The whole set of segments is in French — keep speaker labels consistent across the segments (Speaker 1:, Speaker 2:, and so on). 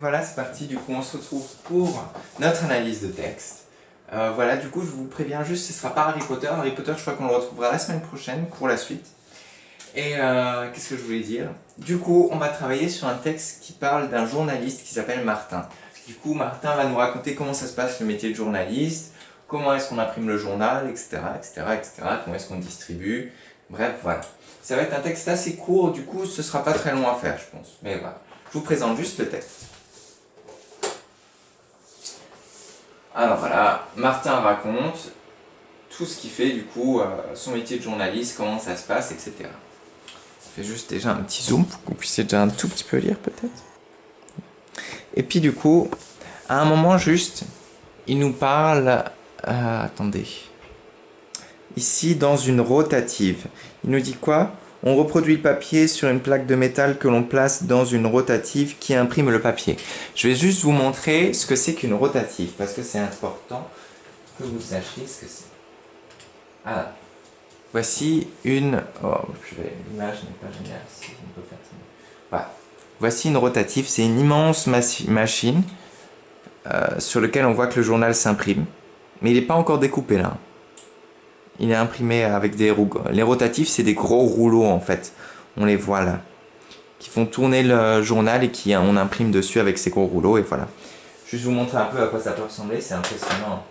Speaker 1: Voilà, c'est parti, du coup on se retrouve pour notre analyse de texte. Voilà, du coup je vous préviens juste, ce ne sera pas Harry Potter. Harry Potter, je crois qu'on le retrouvera la semaine prochaine pour la suite. Et qu'est-ce que je voulais dire? Du coup, on va travailler sur un texte qui parle d'un journaliste qui s'appelle Martin. Du coup, Martin va nous raconter comment ça se passe le métier de journaliste, comment est-ce qu'on imprime le journal, etc., etc., etc., comment est-ce qu'on distribue. Bref, voilà. Ça va être un texte assez court, du coup ce ne sera pas très long à faire, je pense. Mais voilà, je vous présente juste le texte. Alors voilà, Martin raconte tout ce qu'il fait, du coup, son métier de journaliste, comment ça se passe, etc. Je fais juste déjà un petit zoom pour que vous puissiez déjà un tout petit peu lire peut-être. Et puis du coup, à un moment juste, il nous parle... attendez. Ici, dans une rotative. Il nous dit quoi? On reproduit le papier sur une plaque de métal que l'on place dans une rotative qui imprime le papier. Je vais juste vous montrer ce que c'est qu'une rotative, parce que c'est important que vous sachiez ce que c'est. Ah, voici une... Oh, l'image n'est pas géniale, si on peut faire ça. Voilà. Voici une rotative, c'est une immense machine sur laquelle on voit que le journal s'imprime. Mais il n'est pas encore découpé là. Il est imprimé avec des rouleaux. Les rotatifs, c'est des gros rouleaux en fait. On les voit là. Qui font tourner le journal et on imprime dessus avec ces gros rouleaux et voilà. Juste vous montrer un peu à quoi ça peut ressembler, c'est impressionnant.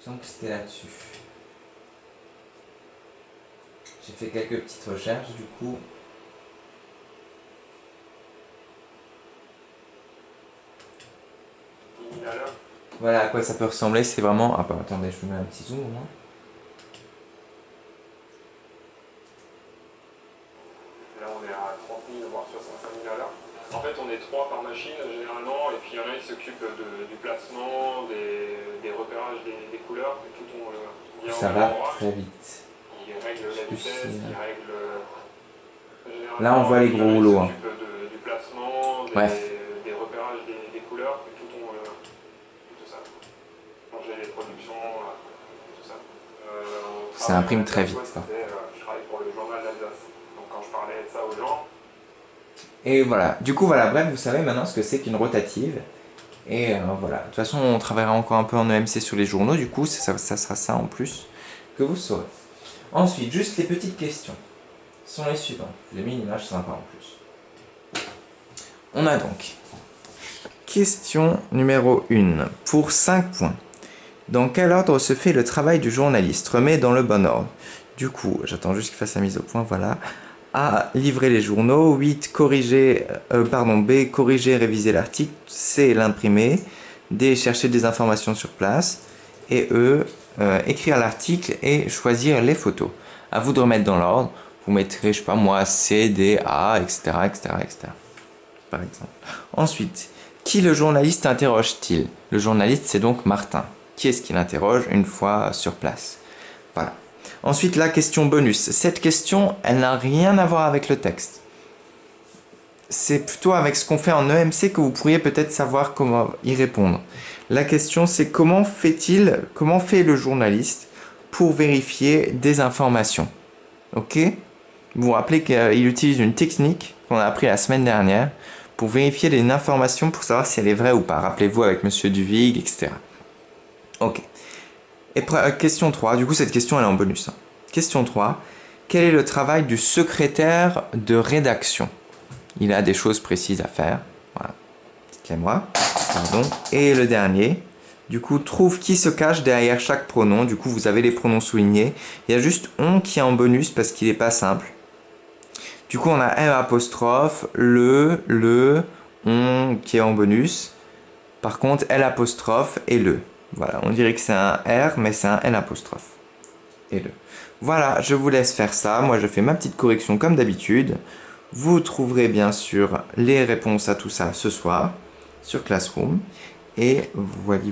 Speaker 1: Donc c'était là-dessus. J'ai fait quelques petites recherches du coup. Voilà à quoi ça peut ressembler, c'est vraiment... Ah bah attendez, je vous mets un petit zoom au moins.
Speaker 2: Là on est à 30 000 voire 65 000 à l'heure. En fait on est 3 par machine généralement et puis il y en a qui s'occupent du placement, des repérages des couleurs, et tout vient
Speaker 1: Ça va très vite.
Speaker 2: Ils règlent la vitesse, ils règlent...
Speaker 1: Là on voit les gros rouleaux. Hein.
Speaker 2: Du placement, des repérages des couleurs, et tout ça. Changer les productions, tout ça.
Speaker 1: Ça imprime très vite.
Speaker 2: Je travaille pour le journal d'Alsace. Donc quand je parlais de ça aux gens...
Speaker 1: Et voilà, du coup voilà, bref, vous savez maintenant ce que c'est qu'une rotative. Et voilà, de toute façon on travaillera encore un peu en EMC sur les journaux, du coup ça sera ça en plus que vous saurez. Ensuite, juste les petites questions sont les suivantes. Je vous ai mis une image sympa en plus. On a donc question numéro 1 pour 5 points. Dans quel ordre se fait le travail du journaliste? Remets dans le bon ordre. Du coup, j'attends juste qu'il fasse la mise au point, voilà. A. Livrer les journaux. 8. B. Corriger, réviser l'article. C. L'imprimer. D. Chercher des informations sur place. Et E. Écrire l'article et choisir les photos. À vous de remettre dans l'ordre. Vous mettrez, je sais pas moi, C, D, A, etc., etc., etc. Par exemple. Ensuite, qui le journaliste interroge-t-il? Le journaliste, c'est donc Martin. Qui est-ce qu'il interroge une fois sur place? Voilà. Ensuite, la question bonus. Cette question, elle n'a rien à voir avec le texte. C'est plutôt avec ce qu'on fait en EMC que vous pourriez peut-être savoir comment y répondre. La question, c'est comment fait le journaliste pour vérifier des informations? Ok? Vous vous rappelez qu'il utilise une technique qu'on a appris la semaine dernière pour vérifier les informations pour savoir si elle est vraie ou pas. Rappelez-vous avec Monsieur Duvig, etc. Ok. Et question 3, du coup cette question elle est en bonus. Hein. Question 3, quel est le travail du secrétaire de rédaction? Il a des choses précises à faire. Voilà. Excusez-moi. Pardon. Et le dernier, du coup, trouve qui se cache derrière chaque pronom. Du coup, vous avez les pronoms soulignés. Il y a juste on qui est en bonus parce qu'il n'est pas simple. Du coup, on a M apostrophe, le, on qui est en bonus. Par contre, L apostrophe et le. Voilà, on dirait que c'est un R, mais c'est un L apostrophe. Et le. Voilà, je vous laisse faire ça. Moi, je fais ma petite correction comme d'habitude. Vous trouverez bien sûr les réponses à tout ça ce soir sur Classroom. Et voilà.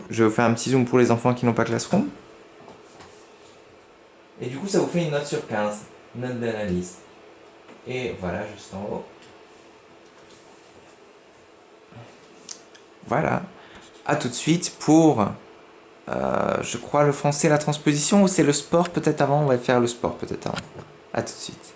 Speaker 1: Je vais vous faire un petit zoom pour les enfants qui n'ont pas Classroom. Et du coup, ça vous fait une note sur 15. Note d'analyse. Et voilà, juste en haut. Voilà. A tout de suite pour, je crois, le français, la transposition, ou c'est le sport peut-être avant? On va faire le sport peut-être avant. A tout de suite.